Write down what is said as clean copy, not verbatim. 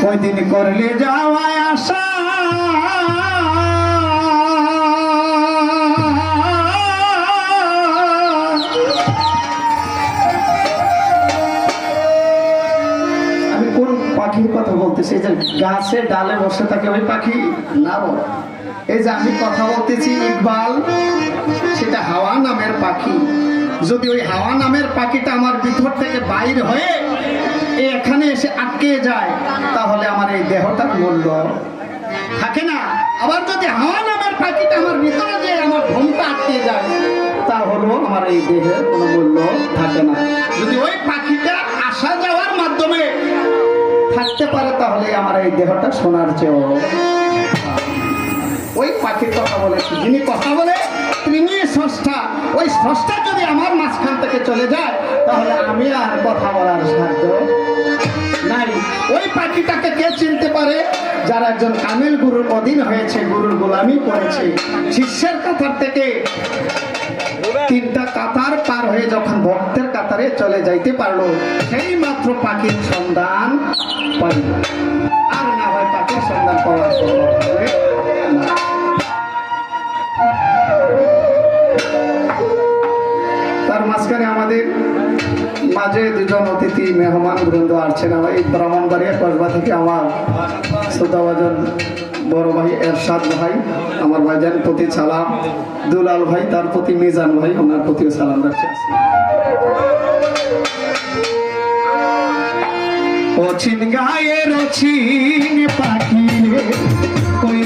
ওই দিন করলে যাওয়ায় আসা আমি কোন পাখির কথা বলতেছি? এই যে গাছে ডালে বসে থাকে ওই পাখি না, এই যে আমি কথা বলতেছি ইকবাল, সেটা হাওয়া নামের পাখি। যদি ওই হাওয়া নামের পাখিটা আমার ভিতর থেকে বাইর হয়ে এখানে এসে আটকে যায়, তাহলে আমার এই দেহটার মূল্য থাকে না। আবার যদি হাওয়া নামের পাখিটা আমার ভিতরে যে আমার ঘুমটা আটকে যায়, তাহলেও আমার এই দেহের কোনো মূল্য থাকে না। যদি ওই পাখিটা আসা যাওয়ার মাধ্যমে থাকতে পারে, তাহলে আমার এই দেহটা সোনার চেয়েও। ওই পাখির কথা বলেছি, যিনি কথা বলে তিনি স্রষ্টা। ওই স্রষ্টা যদি আমার মাঝখান থেকে চলে যায়, তাহলে আমি আর কথা বলার সাধ্য নাই। ওই পাখিটাকে কে চিনতে পারে? যারা একজন কামিল গুরুর অধীন হয়েছে, গুরুর গোলামি করেছে, শিষ্যের কাতার থেকে 3টা কাতার পার হয়ে যখন ভক্তের কাতারে চলে যাইতে পারলো, সেই মাত্র পাখির সন্ধান পাই। আর না হয় পাখির সন্ধান পাওয়ার না। তার মাঝখানে আমাদের মাঝে দুজন অতিথি মেহমান বৃন্দ আসছেন। এই ব্রাহ্মণবাড়িয়া কসবা থেকে আমার শ্রদ্ধাভাজন বড় ভাই এরশাদ ভাই, আমার ভাইজান প্রতি সালাম। দুলাল ভাই, তার প্রতি মিজান ভাই, ওনার প্রতিও সালাম রাখছে। অচিন গায়ের অচিন পাখি রে, কই